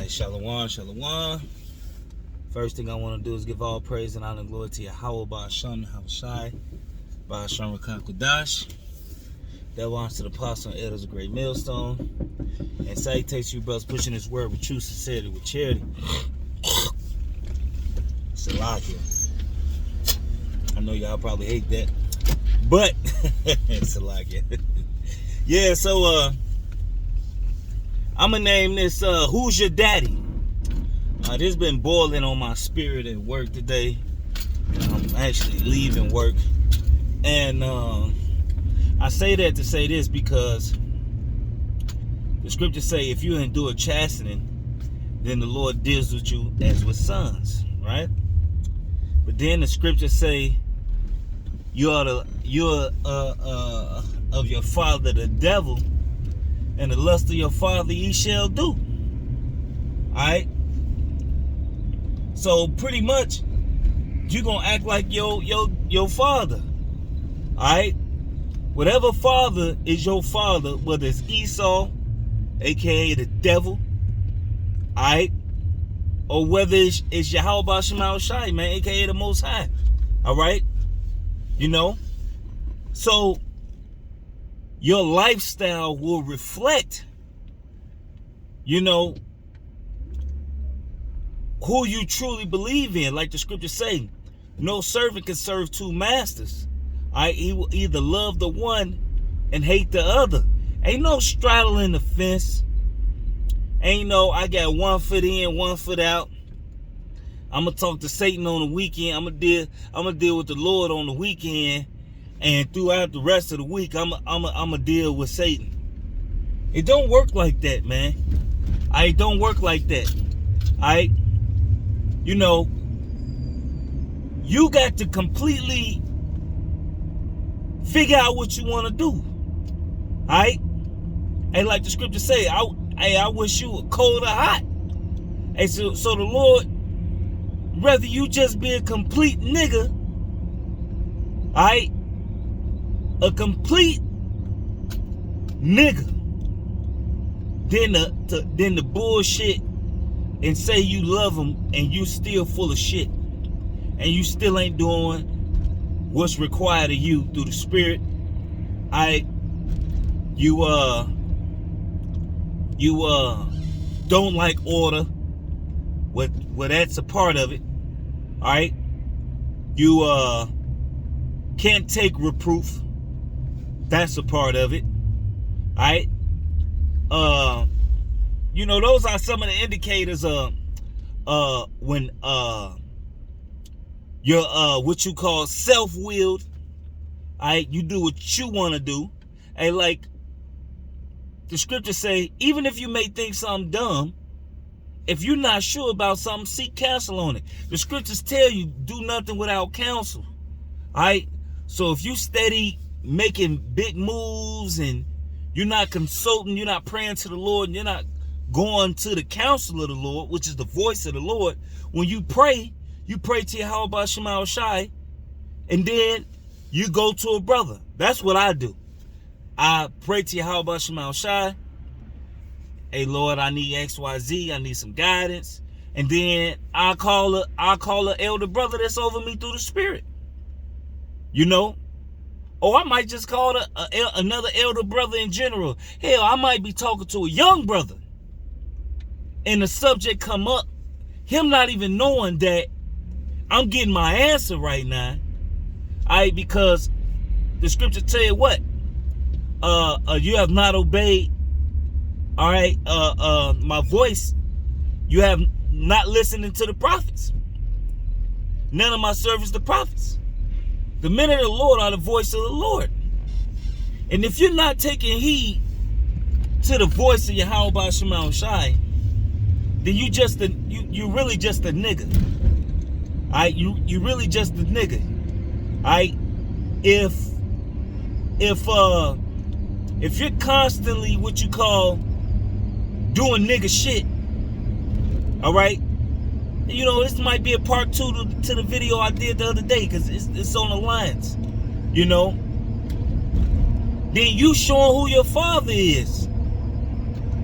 right, shalom, shalom. First thing I want to do is give all praise and honor and glory to Yahweh, Ba'asham, Yahushai, Ba'asham, Rakan Kudash. That belongs to the apostle and elders of Great Millstone. And salutations to you brothers pushing this word with true sincerity, with charity. Salakia. I know y'all probably hate that, but Salakia. Yeah, so I'm gonna name this Who's Your Daddy? This been boiling on my spirit at work today. I'm actually leaving work, and I say that to say this because the scriptures say if you endure chastening, then the Lord deals with you as with sons, right? But then the scriptures say you're of your father the devil, and the lust of your father ye shall do. Alright? So pretty much you're gonna act like your father. Alright? Whatever father is your father, whether it's Esau, aka the devil, alright, or whether it's Yahweh Ba'asham Yahushai, man, aka the Most High. Alright? You know? So your lifestyle will reflect, you know, who you truly believe in. Like the scriptures say, no servant can serve two masters. He will either love the one and hate the other. Ain't no straddling the fence. Ain't no I got 1 foot in, 1 foot out. I'm gonna talk to Satan on the weekend. I'm gonna deal with the Lord on the weekend, and throughout the rest of the week, I'm gonna deal with Satan. It don't work like that, man. It don't work like that. You know, you got to completely figure out what you want to do. Alright? And like the scripture say, I wish you were cold or hot. And so the Lord, rather you just be a complete nigga, alright? A complete nigga, than the bullshit and say you love him and you still full of shit. And you still ain't doing what's required of you through the spirit. You don't like order. Well, that's a part of it. Alright? You can't take reproof. That's a part of it. Alright? You know, those are some of the indicators when you're what you call self-willed. Alright, you do what you want to do. And like the scriptures say, even if you may think something dumb, if you're not sure about something, seek counsel on it. The scriptures tell you, do nothing without counsel. Alright? So if you steady making big moves and you're not consulting, you're not praying to the Lord, and you're not going to the counsel of the Lord, which is the voice of the Lord, when you pray to Yahweh Ba'asham Yahushai, and then you go to a brother. That's what I do. I pray to Yahweh Ba'asham Yahushai. Hey Lord, I need XYZ, I need some guidance. And then I'll call a elder brother that's over me through the spirit. You know? Or I might just call another elder brother in general. Hell, I might be talking to a young brother, and the subject come up, him not even knowing that I'm getting my answer right now. Because the scripture tell you what? You have not obeyed, my voice. You have not listened to the prophets. None of my servants the prophets. The men of the Lord are the voice of the Lord. And if you're not taking heed to the voice of Yahweh Ba'asham Yahushai, then you really just a nigga. You really just a nigga. If you're constantly what you call doing nigga shit, alright? You know, this might be a part 2 to the video I did the other day, because it's on the lines. You know? Then you showing who your father is.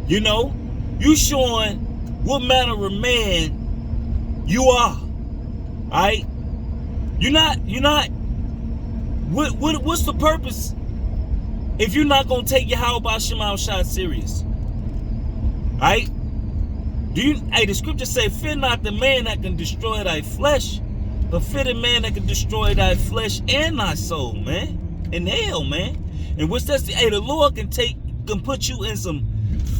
You know? You showing what manner of man you are. Alright? You're not what's the purpose if you're not gonna take your Yahweh Ba'Shem Yahushua serious? Alright? The scripture say, fear not the man that can destroy thy flesh, but fear the man that can destroy thy flesh and thy soul, man. In hell, man. And which that's the Lord can put you in some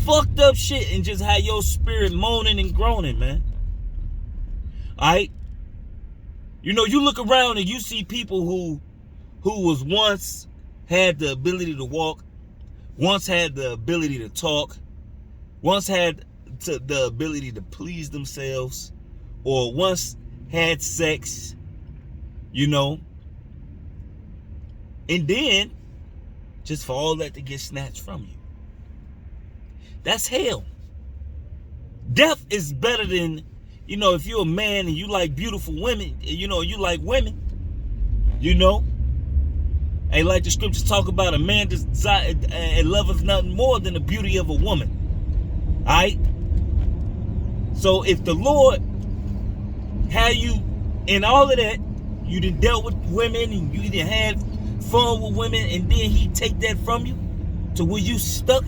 fucked up shit and just have your spirit moaning and groaning, man. Alright? You know, you look around and you see people who was once had the ability to walk, once had the ability to talk, once had the ability to please themselves, or once had sex, you know, and then just for all that to get snatched from you. That's hell. Death is better than, you know, if you're a man and you like beautiful women, you know, you like women, you know, and like the scriptures talk about, a man desire and loveth nothing more than the beauty of a woman. All right. So if the Lord had you in all of that, you done dealt with women and you done had fun with women, and then he take that from you to where you stuck.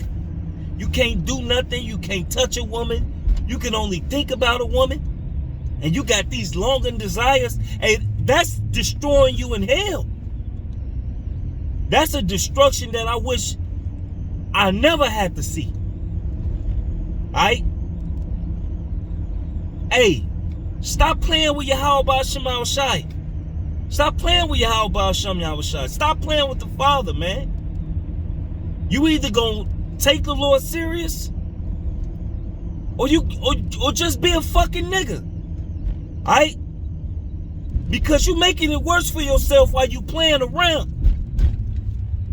You can't do nothing. You can't touch a woman. You can only think about a woman. And you got these longing desires. And that's destroying you in hell. That's a destruction that I wish I never had to see. Alright? Hey, stop playing with Yahweh Ba'Shem Yahushua. Stop playing with Yahweh Ba'Shem Yahushua. Stop playing with the Father, man. You either gonna take the Lord serious, or just be a fucking nigga. Alright? Because you making it worse for yourself while you playing around.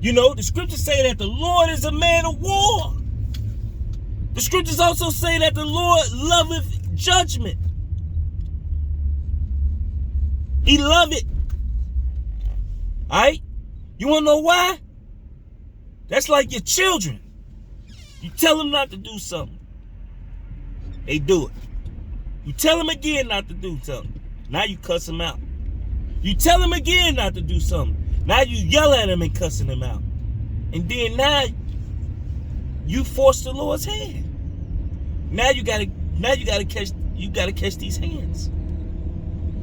You know, the scriptures say that the Lord is a man of war. The scriptures also say that the Lord loveth judgment. He love it. Alright? You wanna know why? That's like your children. You tell them not to do something, they do it. You tell them again not to do something, now you cuss them out. You tell them again not to do something, now you yell at them and cussing them out. And then now you force the Lord's hand. Now you gotta catch these hands.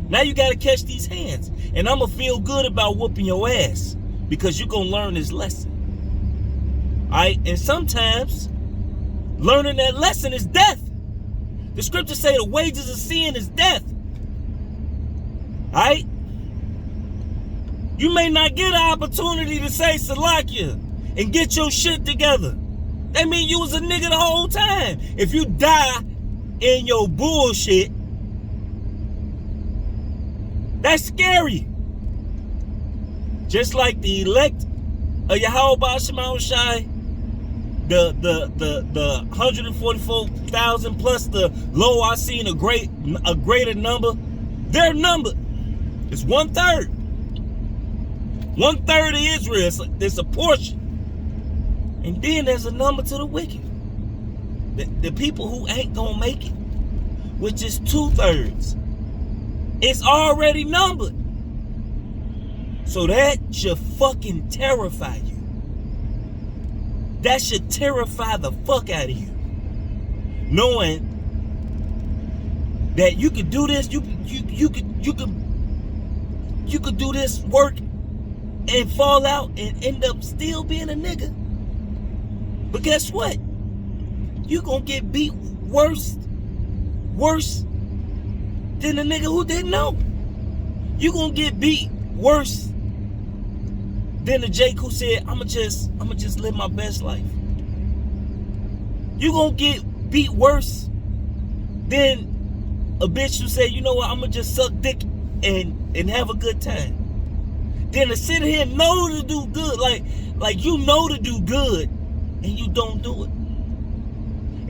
Now you gotta catch these hands. And I'm gonna feel good about whooping your ass because you're gonna learn this lesson. Alright? And sometimes learning that lesson is death. The scriptures say the wages of sin is death. Alright? You may not get an opportunity to say Salakia and get your shit together. That means you was a nigga the whole time. If you die in your bullshit, that's scary. Just like the elect of Yahweh Ba'Shem Yahushua, the 144,000 plus the low I seen a greater number. Their number is 1/3. 1/3 of Israel. It's a portion. And then there's a number to the wicked. The people who ain't gonna make it, which is 2/3. It's already numbered. So that should fucking terrify you. That should terrify the fuck out of you. Knowing that you could do this, you could do this work and fall out and end up still being a nigga. But guess what? You gonna get beat worse than the nigga who didn't know. You gonna get beat worse than the Jake who said, I'ma just live my best life. You gonna get beat worse than a bitch who said, you know what, I'ma just suck dick and have a good time. Then to sit here and know to do good, like you know to do good, and you don't do it.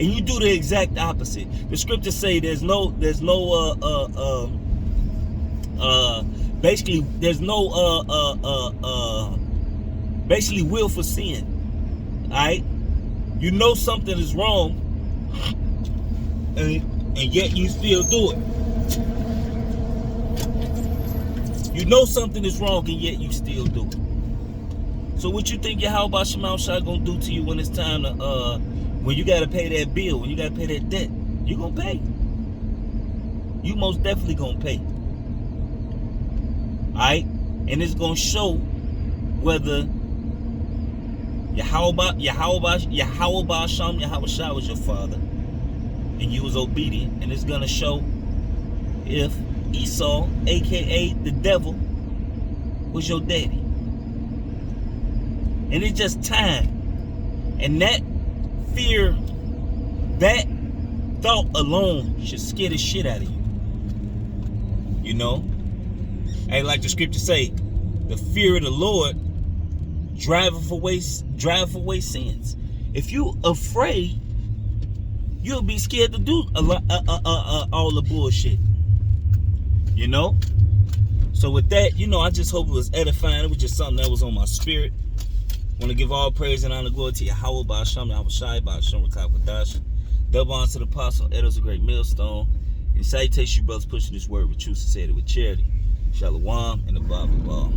And you do the exact opposite. The scriptures say there's no basically will for sin. Alright? You know something is wrong, and and yet you still do it. You know something is wrong, and yet you still do it. So what you think Yahweh Shema Shai gonna do to you when it's time to, when you gotta pay that bill, when you gotta pay that debt? You gonna pay. You most definitely gonna pay. Alright? And it's gonna show whether Yahweh Shai was your father and you was obedient. And it's gonna show if Esau, aka the devil, was your daddy. And it's just time. And that fear, that thought alone should scare the shit out of you. You know? Hey, like the scripture say, the fear of the Lord driveth away sins. If you afraid, you'll be scared to do all the bullshit. You know? So with that, you know, I just hope it was edifying. It was just something that was on my spirit. I want to give all praise and honor and glory to Yahweh Ba'asham, Yahweh Shai, Ba'asham Rakakadash. Double honor to the apostle, Edo's a great millstone. And salutations, you brothers, pushing this word with truth, sincerity, with charity. Shalom and the Bible.